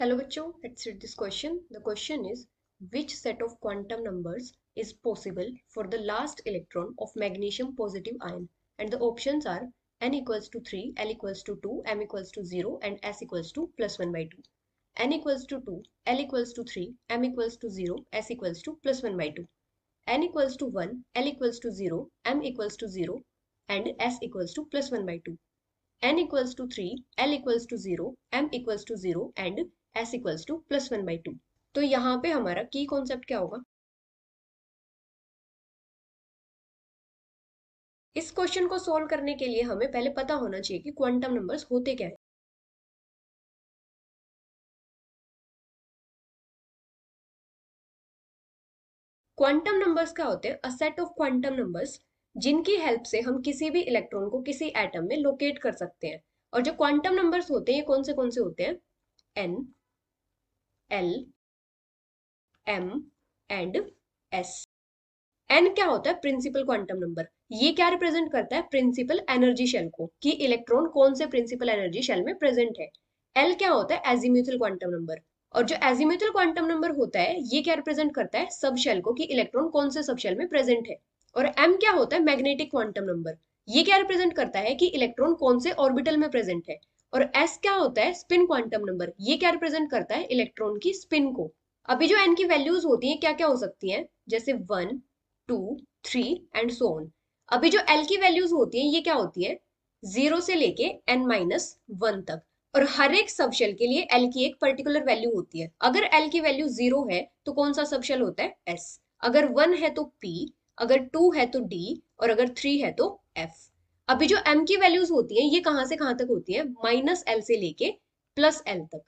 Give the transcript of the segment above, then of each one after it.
Hello बच्चों, let's read this question. The question is, which set of quantum numbers is possible for the last electron of magnesium positive ion? And the options are n equals to 3, l equals to 2, m equals to 0 and s equals to plus 1 by 2. n equals to 2, l equals to 3, m equals to 0, s equals to plus 1 by 2. n equals to 1, l equals to 0, m equals to 0 and s equals to plus 1 by 2. n equals to 3, l equals to 0, m equals to 0 and s equals to plus 1 by 2. तो यहाँ पे हमारा की concept क्या होगा? इस question को solve करने के लिए हमें पहले पता होना चाहिए कि क्वांटम नंबर्स होते क्या है. क्वांटम नंबर्स क्या होते हैं? A set of quantum numbers जिनकी हेल्प से हम किसी भी इलेक्ट्रॉन को किसी एटम में लोकेट कर सकते हैं. और जो क्वांटम नंबर्स होते हैं ये कौन से होते हैं? N, L, M and S. N क्या होता है? Principal quantum number. ये क्या रिप्रेजेंट करता है? प्रिंसिपल एनर्जी शेल को, कि इलेक्ट्रॉन कौन से प्रिंसिपल एनर्जी शेल में प्रेजेंट है. एल क्या होता है? Azimuthal quantum number. और जो एजीम्यूथल क्वांटम नंबर होता है ये क्या रिप्रेजेंट करता है? सब शेल को, कि इलेक्ट्रॉन कौन से सब शेल में प्रेजेंट है. और एम क्या होता है? Magnetic quantum number. ये क्या रिप्रेजेंट करता है? कि इलेक्ट्रॉन कौन से ऑर्बिटल में प्रेजेंट है. और एस क्या होता है? Spin quantum number. ये क्या रिप्रेजेंट करता है? इलेक्ट्रॉन की स्पिन को. अभी जो एन की वैल्यूज होती हैं क्या क्या हो सकती हैं? जैसे 1, 2, 3 एंड सो ऑन. अभी जो एल की वैल्यूज होती हैं ये क्या होती है? 0 से लेके n-1 तक. और हर एक सबशेल के लिए एल की एक पर्टिकुलर वैल्यू होती है. अगर एल की वैल्यू 0 है तो कौन सा सबशेल होता है? एस. अगर 1 है तो पी, अगर 2 है तो डी और अगर 3 है तो एफ. अभी जो एम की वैल्यूज होती हैं ये कहां से कहां तक होती है? -l से लेके +l तक.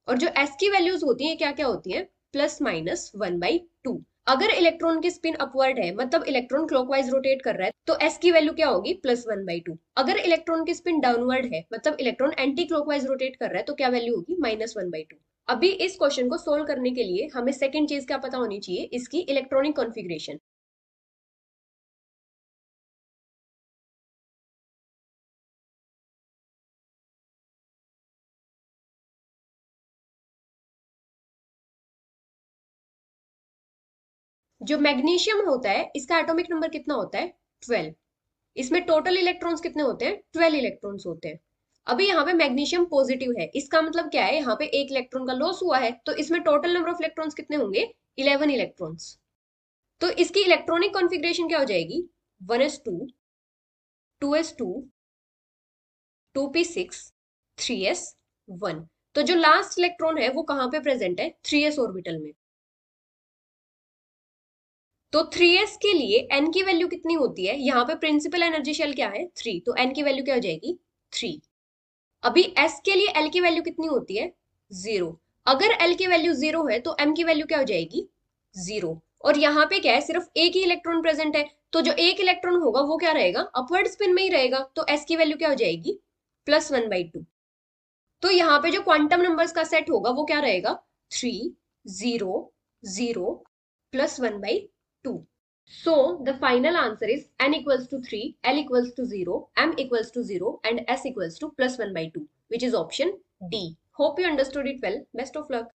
और जो एस की वैल्यूज होती हैं क्या क्या होती हैं? +-1/2. अगर इलेक्ट्रॉन की स्पिन अपवर्ड है, मतलब इलेक्ट्रॉन क्लॉकवाइज रोटेट कर रहा है, तो एस की वैल्यू क्या होगी? +1/2. अगर इलेक्ट्रॉन की स्पिन डाउनवर्ड है, मतलब इलेक्ट्रॉन एंटी क्लॉकवाइज रोटेट कर रहा है, तो क्या वैल्यू होगी? -1/2. अभी इस क्वेश्चन को सोल्व करने के लिए हमें सेकंड चीज क्या पता होनी चाहिए? इसकी इलेक्ट्रॉनिक कॉन्फ़िगरेशन. जो मैग्नीशियम होता है इसका एटॉमिक नंबर कितना होता है? 12. इसमें टोटल इलेक्ट्रॉन्स कितने होते हैं? 12 इलेक्ट्रॉन्स होते हैं. अभी यहाँ पे मैग्नीशियम पॉजिटिव है, इसका मतलब क्या है? यहाँ पे एक इलेक्ट्रॉन का लॉस हुआ है, तो इसमें टोटल नंबर ऑफ इलेक्ट्रॉन्स कितने होंगे? 11 इलेक्ट्रॉन्स. तो इसकी इलेक्ट्रॉनिक कॉन्फ़िगरेशन क्या हो जाएगी? 1s2, 2s2, 2p6, 3s1. तो जो लास्ट इलेक्ट्रॉन है वो कहाँ पे प्रेजेंट है? 3s ऑर्बिटल में. तो 3s के लिए n की वैल्यू कितनी होती है? यहाँ पे प्रिंसिपल एनर्जी शेल क्या है? 3. तो n की वैल्यू क्या हो जाएगी? 3. अभी s के लिए l की वैल्यू कितनी होती है? 0. अगर l की वैल्यू 0 है तो m की वैल्यू क्या हो जाएगी? 0. और यहाँ पे क्या है? सिर्फ एक ही इलेक्ट्रॉन प्रेजेंट है, तो जो एक इलेक्ट्रॉन होगा वो क्या रहेगा? अपवर्ड स्पिन में ही रहेगा. तो s की वैल्यू क्या हो जाएगी? +1/2. तो यहाँ पे जो क्वांटम नंबर्स का सेट होगा वो क्या रहेगा? 3, 0, 0, +1/2. So the final answer is n equals to 3, l equals to 0, m equals to 0 and s equals to +1/2, which is option D. Hope you understood it well. Best of luck.